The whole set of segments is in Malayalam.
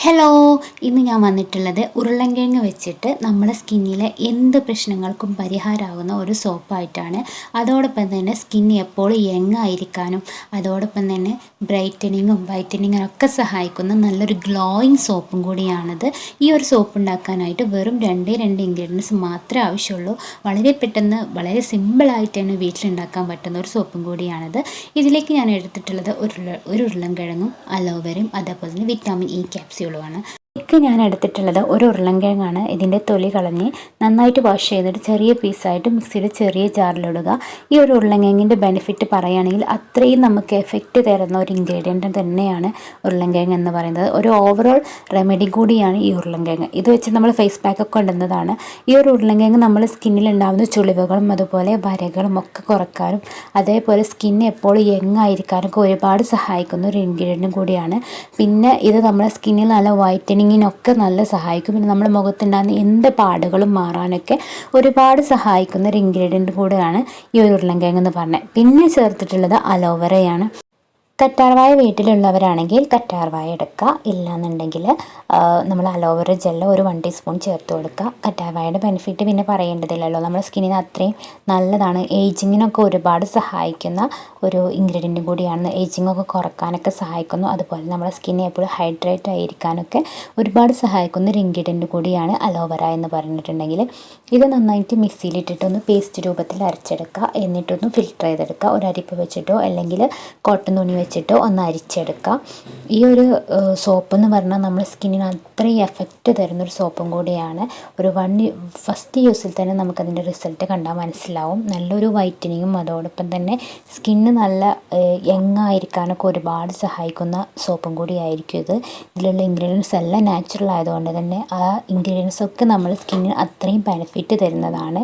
ഹലോ, ഇന്ന് ഞാൻ വന്നിട്ടുള്ളത് ഉരുളൻകിഴങ്ങ് വെച്ചിട്ട് നമ്മുടെ സ്കിന്നിലെ എന്ത് പ്രശ്നങ്ങൾക്കും പരിഹാരമാകുന്ന ഒരു സോപ്പായിട്ടാണ്. അതോടൊപ്പം തന്നെ സ്കിന്ന് എപ്പോഴും യങ് ആയിരിക്കാനും അതോടൊപ്പം തന്നെ ബ്രൈറ്റനിങ്ങും വൈറ്റനിങ്ങിനും ഒക്കെ സഹായിക്കുന്ന നല്ലൊരു ഗ്ലോയിങ് സോപ്പും കൂടിയാണിത്. ഈ ഒരു സോപ്പ് ഉണ്ടാക്കാനായിട്ട് വെറും രണ്ട് ഇൻഗ്രീഡിയൻസ് മാത്രമേ ആവശ്യമുള്ളൂ. വളരെ പെട്ടെന്ന് വളരെ സിമ്പിളായിട്ട് തന്നെ വീട്ടിലുണ്ടാക്കാൻ പറ്റുന്ന ഒരു സോപ്പും കൂടിയാണിത്. ഇതിലേക്ക് ഞാൻ എടുത്തിട്ടുള്ളത് ഒരു ഉരുളൻകിഴങ്ങും അലോവേരയും അതേപോലെ തന്നെ വിറ്റാമിൻ ഇ ക്യാപ്സ്യൂളുമാണ്. ഞാൻ എടുത്തിട്ടുള്ളത് ഒരു ഉരുളൻകിഴങ്ങാണ്. ഇതിൻ്റെ തൊലി കളഞ്ഞ് നന്നായിട്ട് വാഷ് ചെയ്തിട്ട് ചെറിയ പീസായിട്ട് മിക്സിയുടെ ചെറിയ ജാറിലിടുക. ഈ ഒരു ഉരുളൻകിഴങ്ങിൻ്റെ ബെനിഫിറ്റ് പറയുകയാണെങ്കിൽ അത്രയും നമുക്ക് എഫക്റ്റ് തരുന്ന ഒരു ഇൻഗ്രീഡിയൻറ്റ് തന്നെയാണ് ഉരുളൻകിഴങ്ങ് എന്ന് പറയുന്നത്. ഒരു ഓവറോൾ റെമഡി കൂടിയാണ് ഈ ഉരുളൻകിഴങ്ങ്. ഇത് വെച്ച് നമ്മൾ ഫേസ് പാക്കൊക്കെ ഇടുന്നതാണ്. ഈ ഒരു ഉരുളൻകിഴങ്ങ് നമ്മൾ സ്കിന്നിൽ ഉണ്ടാകുന്ന ചുളിവുകളും അതുപോലെ വരകളും ഒക്കെ കുറക്കാനും അതേപോലെ സ്കിന്ന് എപ്പോഴും യങ് ആയിരിക്കാനൊക്കെ ഒരുപാട് സഹായിക്കുന്ന ഒരു ഇൻഗ്രീഡിയൻറ്റും കൂടിയാണ്. പിന്നെ ഇത് നമ്മുടെ സ്കിന്നിൽ നല്ല വൈറ്റനിങ്ങിനൊക്കെ നല്ല സഹായിക്കും. പിന്നെ നമ്മുടെ മുഖത്തുണ്ടാകുന്ന എന്ത് പാടുകളും മാറാനൊക്കെ ഒരുപാട് സഹായിക്കുന്ന ഒരു ഇൻഗ്രീഡിയൻറ്റ് കൂടെയാണ് ഈ ഒരു ഉരുളൻകിഴങ്ങ് എന്ന് പറഞ്ഞത്. പിന്നെ ചേർത്തിട്ടുള്ളത് അലോവേരയാണ്. കറ്റാർവാഴ വീട്ടിലുള്ളവരാണെങ്കിൽ കറ്റാർവാഴ എടുക്കുക, ഇല്ലയെന്നുണ്ടെങ്കിൽ നമ്മൾ അലോവേര ജെല്ല് ഒരു 1 ടീസ്പൂൺ ചേർത്ത് കൊടുക്കുക. കറ്റാർവാഴയുടെ ബെനിഫിറ്റ് പിന്നെ പറയേണ്ടതില്ലല്ലോ, നമ്മുടെ സ്കിന്നിന് അത്രയും നല്ലതാണ്. ഏജിങ്ങിനൊക്കെ ഒരുപാട് സഹായിക്കുന്ന ഒരു ഇൻഗ്രീഡിയൻറ്റും കൂടിയാണ്. ഏജിങ്ങൊക്കെ കുറക്കാനൊക്കെ സഹായിക്കുന്നു. അതുപോലെ നമ്മുടെ സ്കിന്നെ എപ്പോഴും ഹൈഡ്രേറ്റ് ആയിരിക്കാനൊക്കെ ഒരുപാട് സഹായിക്കുന്ന ഒരു ഇൻഗ്രീഡിയൻറ്റ് കൂടിയാണ് അലോവേര എന്ന് പറഞ്ഞിട്ടുണ്ടെങ്കിൽ. ഇത് നന്നായിട്ട് മിക്സിയിലിട്ടിട്ടൊന്ന് പേസ്റ്റ് രൂപത്തിൽ അരച്ചെടുക്കുക. എന്നിട്ടൊന്ന് ഫിൽറ്റർ ചെയ്തെടുക്കുക. ഒരു അരിപ്പ് വെച്ചിട്ടോ അല്ലെങ്കിൽ കോട്ടൺ തുണി വെച്ചിട്ടോ ഒന്ന് അരിച്ചെടുക്കുക. ഈ ഒരു സോപ്പ് എന്ന് പറഞ്ഞാൽ നമ്മുടെ സ്കിന്നിന് അത്രയും എഫക്റ്റ് തരുന്നൊരു സോപ്പും കൂടിയാണ്. ഫസ്റ്റ് യൂസിൽ തന്നെ നമുക്കതിൻ്റെ റിസൾട്ട് കണ്ടാൽ മനസ്സിലാവും. നല്ലൊരു വൈറ്റനിങ്ങും അതോടൊപ്പം തന്നെ സ്കിന്ന് നല്ല യങ് ആയിരിക്കാനൊക്കെ ഒരുപാട് സഹായിക്കുന്ന സോപ്പും കൂടിയായിരിക്കും ഇത്. ഇതിലുള്ള ഇൻഗ്രീഡിയൻസ് എല്ലാം നാച്ചുറൽ ആയതുകൊണ്ട് തന്നെ ആ ഇൻഗ്രീഡിയൻസ് ഒക്കെ നമ്മൾ സ്കിന്നിന് അത്രയും ബെനിഫിറ്റ് തരുന്നതാണ്.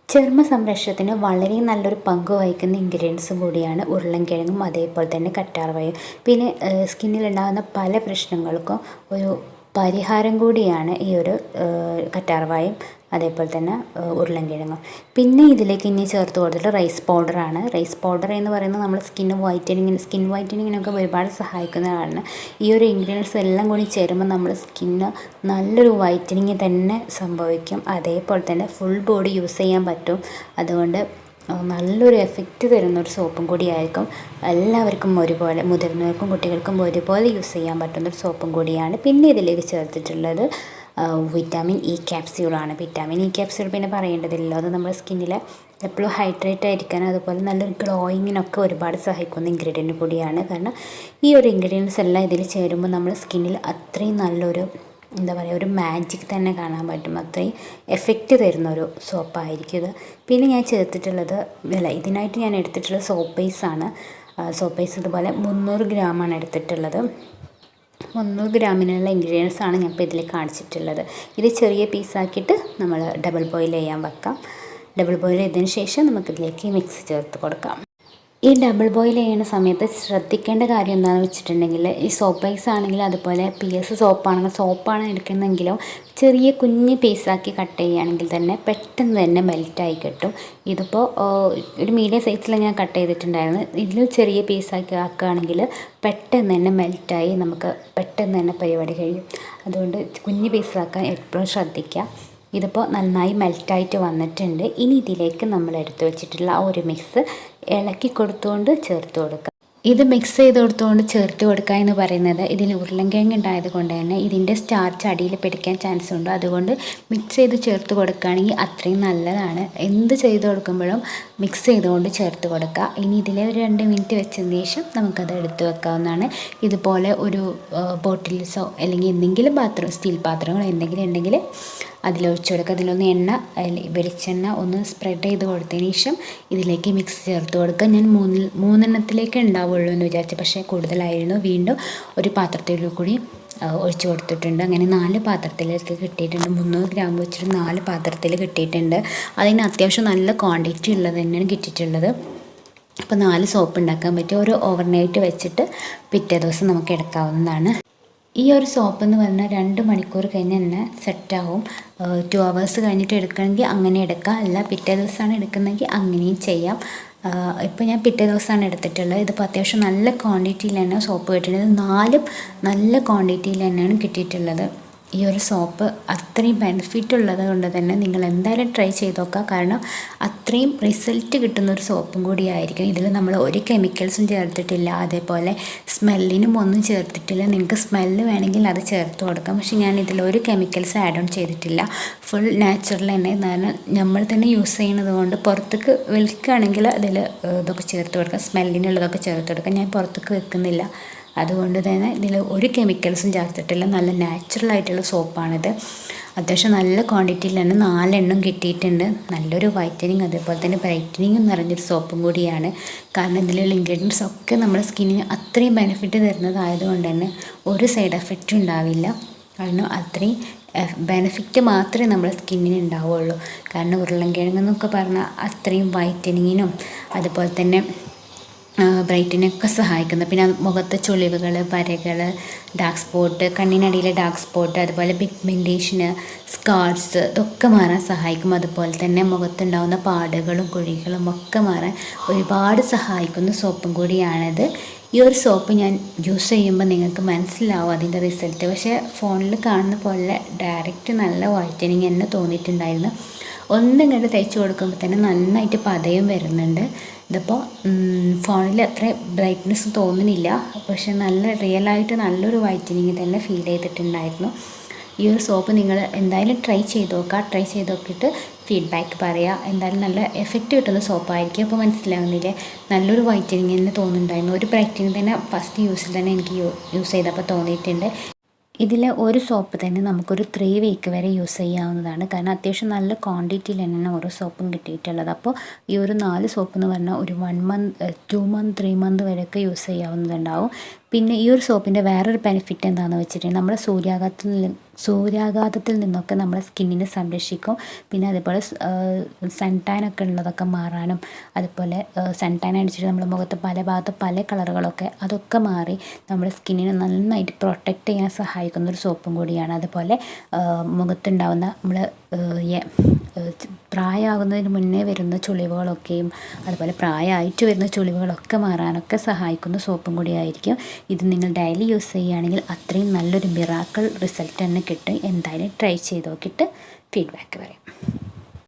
ചർമ്മ സംരക്ഷണത്തിന് വളരെ നല്ലൊരു പങ്ക് വഹിക്കുന്ന ഇൻഗ്രീഡിയൻസും കൂടിയാണ് ഉരുളൻകിഴങ്ങും അതേപോലെ തന്നെ കറ്റാർവാഴയും. പിന്നെ സ്കിന്നിലുണ്ടാകുന്ന പല പ്രശ്നങ്ങൾക്കും ഒരു പരിഹാരം കൂടിയാണ് ഈ ഒരു കറ്റാർവാഴയും അതേപോലെ തന്നെ ഉരുളൻകിഴങ്ങും. പിന്നെ ഇതിലേക്ക് ഇനി ചേർത്ത് കൊടുത്തിട്ട് റൈസ് പൗഡറാണ്. റൈസ് പൗഡർ എന്ന് പറയുന്നത് നമ്മൾ സ്കിൻ വൈറ്റനിങ്ങിനൊക്കെ ഒരുപാട് സഹായിക്കുന്നതാണ്. ഈ ഒരു ഇൻഗ്രീഡിയൻസ് എല്ലാം കൂടി ചേരുമ്പോൾ നമ്മുടെ സ്കിന്ന് നല്ലൊരു വൈറ്റനിങ് തന്നെ സംഭവിക്കും. അതേപോലെ തന്നെ ഫുൾ ബോഡി യൂസ് ചെയ്യാൻ പറ്റും. അതുകൊണ്ട് നല്ലൊരു എഫക്റ്റ് തരുന്നൊരു സോപ്പും കൂടിയായിരിക്കും. എല്ലാവർക്കും ഒരുപോലെ, മുതിർന്നവർക്കും കുട്ടികൾക്കും ഒരുപോലെ യൂസ് ചെയ്യാൻ പറ്റുന്നൊരു സോപ്പും കൂടിയാണ്. പിന്നെ ഇതിലേക്ക് ചേർത്തിട്ടുള്ളത് വിറ്റാമിൻ ഇ ക്യാപ്സ്യൂളാണ്. വിറ്റാമിൻ ഇ ക്യാപ്സ്യൂൾ പിന്നെ പറയേണ്ടതില്ലല്ലോ, അത് നമ്മുടെ സ്കിന്നിൽ എപ്പോഴും ഹൈഡ്രേറ്റ് ആയിരിക്കാൻ അതുപോലെ നല്ലൊരു ഗ്ലോയിങ്ങിനൊക്കെ ഒരുപാട് സഹായിക്കുന്ന ഇൻഗ്രീഡിയൻറ്റ് കൂടിയാണ്. കാരണം ഈ ഒരു ഇൻഗ്രീഡിയൻസ് എല്ലാം ഇതിൽ ചേരുമ്പോൾ നമ്മുടെ സ്കിന്നിൽ അത്രയും നല്ലൊരു ഒരു മാജിക് തന്നെ കാണാൻ പറ്റും. അത്രയും എഫക്റ്റ് തരുന്നൊരു സോപ്പായിരിക്കും ഇത്. പിന്നെ ഞാൻ ചേർത്തിട്ടുള്ളത് ഇതിനായിട്ട് ഞാൻ എടുത്തിട്ടുള്ളത് സോപ്പ് ബേസാണ്. സോപ്പ് ബേസ് ഇതുപോലെ 300 ഗ്രാമാണ് എടുത്തിട്ടുള്ളത്. 300 ഗ്രാമിനുള്ള ഇൻഗ്രീഡിയൻസാണ് ഞാൻ ഇപ്പോൾ ഇതിൽ കാണിച്ചിട്ടുള്ളത്. ഇത് ചെറിയ പീസാക്കിയിട്ട് നമ്മൾ ഡബിൾ ബോയിൽ ചെയ്യാൻ വെക്കാം. ഡബിൾ ബോയിൽ ചെയ്തതിന് ശേഷം നമുക്കിതിലേക്ക് മിക്സ് ചേർത്ത് കൊടുക്കാം. ഈ ഡബിൾ ബോയിൽ ചെയ്യുന്ന സമയത്ത് ശ്രദ്ധിക്കേണ്ട കാര്യം എന്താണെന്ന് വെച്ചിട്ടുണ്ടെങ്കിൽ, ഈ സോപ്പ് ബേസ് ആണെങ്കിൽ അതുപോലെ PS സോപ്പാണ് എടുക്കുന്നതെങ്കിലും ചെറിയ കുഞ്ഞ് പീസാക്കി കട്ട് ചെയ്യുകയാണെങ്കിൽ തന്നെ പെട്ടെന്ന് തന്നെ മെൽറ്റായി കിട്ടും. ഇതിപ്പോൾ ഒരു മീഡിയം സൈസിൽ ഞാൻ കട്ട് ചെയ്തിട്ടുണ്ടായിരുന്നു. ഇതിൽ ചെറിയ പീസാക്കി ആക്കുകയാണെങ്കിൽ പെട്ടെന്ന് തന്നെ മെൽറ്റായി നമുക്ക് പെട്ടെന്ന് തന്നെ പരിപാടി കഴിയും. അതുകൊണ്ട് കുഞ്ഞ് പീസാക്കാൻ എപ്പോഴും ശ്രദ്ധിക്കുക. ഇതിപ്പോൾ നന്നായി മെൽറ്റായിട്ട് വന്നിട്ടുണ്ട്. ഇനി ഇതിലേക്ക് നമ്മൾ എടുത്തു വെച്ചിട്ടുള്ള ആ ഒരു മിക്സ് ഇളക്കി കൊടുത്തുകൊണ്ട് ചേർത്ത് കൊടുക്കുക. ഇത് മിക്സ് ചെയ്ത് കൊടുത്തുകൊണ്ട് ചേർത്ത് കൊടുക്കുക എന്ന് പറയുന്നത് ഇതിൽ ഉരുളൻകിഴങ്ങ് ഉണ്ടായത് കൊണ്ട് തന്നെ ഇതിൻ്റെ സ്റ്റാർച്ച് അടിയിൽ പിടിക്കാൻ ചാൻസ് ഉണ്ട്. അതുകൊണ്ട് മിക്സ് ചെയ്ത് ചേർത്ത് കൊടുക്കുകയാണെങ്കിൽ അത്രയും നല്ലതാണ്. എന്ത് ചെയ്ത് കൊടുക്കുമ്പോഴും മിക്സ് ചെയ്തുകൊണ്ട് ചേർത്ത് കൊടുക്കുക. ഇനി ഇതിലെ ഒരു 2 മിനിറ്റ് വെച്ചതിന് ശേഷം നമുക്കത് എടുത്ത് വെക്കാവുന്നതാണ്. ഇതുപോലെ ഒരു ബോട്ടിൽസോ അല്ലെങ്കിൽ എന്തെങ്കിലും സ്റ്റീൽ പാത്രങ്ങളോ എന്തെങ്കിലും ഉണ്ടെങ്കിൽ അതിലൊഴിച്ച് കൊടുക്കുക. അതിലൊന്ന് വെളിച്ചെണ്ണ ഒന്ന് സ്പ്രെഡ് ചെയ്ത് കൊടുത്തതിന് ശേഷം ഇതിലേക്ക് മിക്സ് ചേർത്ത് കൊടുക്കുക. ഞാൻ 3 ഉണ്ടാവുള്ളൂ എന്ന് വിചാരിച്ചു, പക്ഷേ കൂടുതലായിരുന്നു. വീണ്ടും ഒരു പാത്രത്തിൽ കൂടി ഒഴിച്ച് കൊടുത്തിട്ടുണ്ട്. അങ്ങനെ 4 പാത്രത്തിലേക്ക് കിട്ടിയിട്ടുണ്ട്. 300 ഗ്രാം വെച്ചിട്ട് 4 പാത്രത്തിൽ കിട്ടിയിട്ടുണ്ട്. അതിന് അത്യാവശ്യം നല്ല ക്വാണ്ടിറ്റി ഉള്ളത് തന്നെയാണ് കിട്ടിയിട്ടുള്ളത്. അപ്പോൾ 4 സോപ്പ് ഉണ്ടാക്കാൻ പറ്റും. ഒരു ഓവർനൈറ്റ് വെച്ചിട്ട് പിറ്റേ ദിവസം നമുക്ക് എടുക്കാവുന്നതാണ്. ഈ ഒരു സോപ്പ് എന്ന് പറഞ്ഞാൽ 2 മണിക്കൂർ കഴിഞ്ഞ് തന്നെ സെറ്റാവും. 2 hours കഴിഞ്ഞിട്ട് എടുക്കണമെങ്കിൽ അങ്ങനെ എടുക്കാം, അല്ല പിറ്റേ ദിവസമാണ് എടുക്കുന്നതെങ്കിൽ അങ്ങനെയും ചെയ്യാം. ഇപ്പോൾ ഞാൻ പിറ്റേ ദിവസമാണ് എടുത്തിട്ടുള്ളത്. ഇതിപ്പോൾ അത്യാവശ്യം നല്ല ക്വാണ്ടിറ്റിയിൽ തന്നെ സോപ്പ് കിട്ടിയിട്ടുണ്ട്. 4ഉം നല്ല ക്വാണ്ടിറ്റിയിൽ തന്നെയാണ് കിട്ടിയിട്ടുള്ളത്. ഈ ഒരു സോപ്പ് അത്രയും ബെനിഫിറ്റ് ഉള്ളത് കൊണ്ട് തന്നെ നിങ്ങൾ എന്തായാലും ട്രൈ ചെയ്ത് നോക്കുക. കാരണം അത്രയും റിസൾട്ട് കിട്ടുന്ന ഒരു സോപ്പും കൂടി ആയിരിക്കും. ഇതിൽ നമ്മൾ ഒരു കെമിക്കൽസും ചേർത്തിട്ടില്ല, അതേപോലെ സ്മെല്ലിനും ഒന്നും ചേർത്തിട്ടില്ല. നിങ്ങൾക്ക് സ്മെല്ല് വേണമെങ്കിൽ അത് ചേർത്ത് കൊടുക്കാം, പക്ഷേ ഞാൻ ഇതിൽ ഒരു കെമിക്കൽസ് ആഡ് ഓൺ ചെയ്തിട്ടില്ല. ഫുൾ നാച്ചുറൽ തന്നെ, കാരണം നമ്മൾ തന്നെ യൂസ് ചെയ്യുന്നത് കൊണ്ട്. പുറത്തേക്ക് വിൽക്കുകയാണെങ്കിൽ അതിൽ ഇതൊക്കെ ചേർത്ത് കൊടുക്കാം, സ്മെല്ലിനുള്ളതൊക്കെ ചേർത്ത് കൊടുക്കാം. ഞാൻ പുറത്തേക്ക് വെക്കുന്നില്ല, അതുകൊണ്ട് തന്നെ ഇതിൽ ഒരു കെമിക്കൽസും ചേർത്തിട്ടില്ല. നല്ല നാച്ചുറലായിട്ടുള്ള സോപ്പാണിത്. അത്യാവശ്യം നല്ല ക്വാണ്ടിറ്റിയിൽ തന്നെ 4 എണ്ണം കിട്ടിയിട്ടുണ്ട്. നല്ലൊരു വൈറ്റനിങ് അതേപോലെ തന്നെ ബ്രൈറ്റനിങ്ങും നിറഞ്ഞൊരു സോപ്പും കൂടിയാണ്. കാരണം ഇതിലുള്ള ഇൻഗ്രീഡിയൻസ് ഒക്കെ നമ്മുടെ സ്കിന്നിന് അത്രയും ബെനിഫിറ്റ് തരുന്നതായതുകൊണ്ട് തന്നെ ഒരു സൈഡ് എഫക്റ്റും ഉണ്ടാവില്ല. കാരണം അത്രയും ബെനിഫിറ്റ് മാത്രമേ നമ്മുടെ സ്കിന്നിന് ഉണ്ടാവുള്ളൂ. കാരണം ഉരുളൻകിഴങ്ങെന്നൊക്കെ പറഞ്ഞാൽ അത്രയും വൈറ്റനിങ്ങിനും അതുപോലെ തന്നെ ബ്രൈറ്റിനൊക്കെ സഹായിക്കുന്നു. പിന്നെ മുഖത്തെ ചുളിവുകൾ, വരകൾ, ഡാർക്ക് സ്പോട്ട്, കണ്ണിനടിയിലെ ഡാർക്ക് സ്പോട്ട്, അതുപോലെ പിഗ്മെൻറ്റേഷന്, സ്കാർസ് ഇതൊക്കെ മാറാൻ സഹായിക്കും. അതുപോലെ തന്നെ മുഖത്തുണ്ടാകുന്ന പാടുകളും കുഴികളും ഒക്കെ മാറാൻ ഒരുപാട് സഹായിക്കുന്ന സോപ്പും കൂടിയാണിത്. ഈ ഒരു സോപ്പ് ഞാൻ യൂസ് ചെയ്യുമ്പോൾ നിങ്ങൾക്ക് മനസ്സിലാവും അതിൻ്റെ റിസൾട്ട്. പക്ഷേ ഫോണിൽ കാണുന്ന പോലെ ഡയറക്റ്റ് നല്ല വൈറ്റനിങ് തന്നെ തോന്നിയിട്ടുണ്ടായിരുന്നു. ഒന്നിങ്ങോട്ട് തേച്ച് കൊടുക്കുമ്പോൾ തന്നെ നന്നായിട്ട് പതയും വരുന്നുണ്ട്. ഇതിപ്പോൾ ഫോണിൽ അത്ര ബ്രൈറ്റ്നെസ് തോന്നുന്നില്ല, പക്ഷെ നല്ല റിയലായിട്ട് നല്ലൊരു വൈറ്റനിങ് തന്നെ ഫീൽ ചെയ്തിട്ടുണ്ടായിരുന്നു. ഈ ഒരു സോപ്പ് നിങ്ങൾ എന്തായാലും ട്രൈ ചെയ്ത് നോക്കുക. ട്രൈ ചെയ്ത് നോക്കിയിട്ട് ഫീഡ്ബാക്ക് പറയുക. എന്തായാലും നല്ല എഫക്റ്റ് കിട്ടുന്ന സോപ്പായിരിക്കും. അപ്പോൾ മനസ്സിലാവുന്നില്ലേ, നല്ലൊരു വൈറ്റനിങ് തന്നെ തോന്നുന്നുണ്ടായിരുന്നു. ഒരു ബ്രൈറ്റനിങ് തന്നെ ഫസ്റ്റ് യൂസിൽ തന്നെ എനിക്ക് യൂസ് ചെയ്തപ്പോൾ തോന്നിയിട്ടുണ്ട്. ഇതിൽ ഒരു സോപ്പ് തന്നെ നമുക്കൊരു 3 വീക്ക് വരെ യൂസ് ചെയ്യാവുന്നതാണ്. കാരണം അത്യാവശ്യം നല്ല ക്വാണ്ടിറ്റിയിൽ തന്നെയാണ് ഓരോ സോപ്പും കിട്ടിയിട്ടുള്ളത്. അപ്പോൾ ഈ ഒരു 4 സോപ്പ് എന്ന് പറഞ്ഞാൽ ഒരു 1 month 2 month 3 month വരെയൊക്കെ യൂസ് ചെയ്യാവുന്നതുണ്ടാവും. പിന്നെ ഈ ഒരു സോപ്പിൻ്റെ വേറൊരു ബെനിഫിറ്റ് എന്താണെന്ന് വെച്ചിട്ടുണ്ടെങ്കിൽ നമ്മുടെ സൂര്യാഘാതത്തിൽ നിന്നൊക്കെ നമ്മുടെ സ്കിന്നിനെ സംരക്ഷിക്കും. പിന്നെ അതുപോലെ സൺ ടാൻ ഒക്കെ ഉള്ളതൊക്കെ മാറാനും, അതുപോലെ സൺ ടാൻ അടിച്ചിട്ട് നമ്മുടെ മുഖത്ത് പല ഭാഗത്ത് പല കളറുകളൊക്കെ അതൊക്കെ മാറി നമ്മുടെ സ്കിന്നിനെ നന്നായിട്ട് പ്രൊട്ടക്റ്റ് ചെയ്യാൻ സഹായിക്കുന്ന ഒരു സോപ്പും കൂടിയാണ്. അതുപോലെ മുഖത്തുണ്ടാവുന്ന നമ്മൾ പ്രായമാകുന്നതിന് മുന്നേ വരുന്ന ചുളിവുകളൊക്കെയും അതുപോലെ പ്രായമായിട്ട് വരുന്ന ചുളിവുകളൊക്കെ മാറാനൊക്കെ സഹായിക്കുന്ന സോപ്പും കൂടിയായിരിക്കും. ഇത് നിങ്ങൾ ഡെയിലി യൂസ് ചെയ്യുകയാണെങ്കിൽ അത്രയും നല്ലൊരു മിറാക്കിൾ റിസൾട്ട് തന്നെ കിട്ടും. എന്തായാലും ട്രൈ ചെയ്ത് നോക്കിയിട്ട് ഫീഡ്ബാക്ക് പറയാം.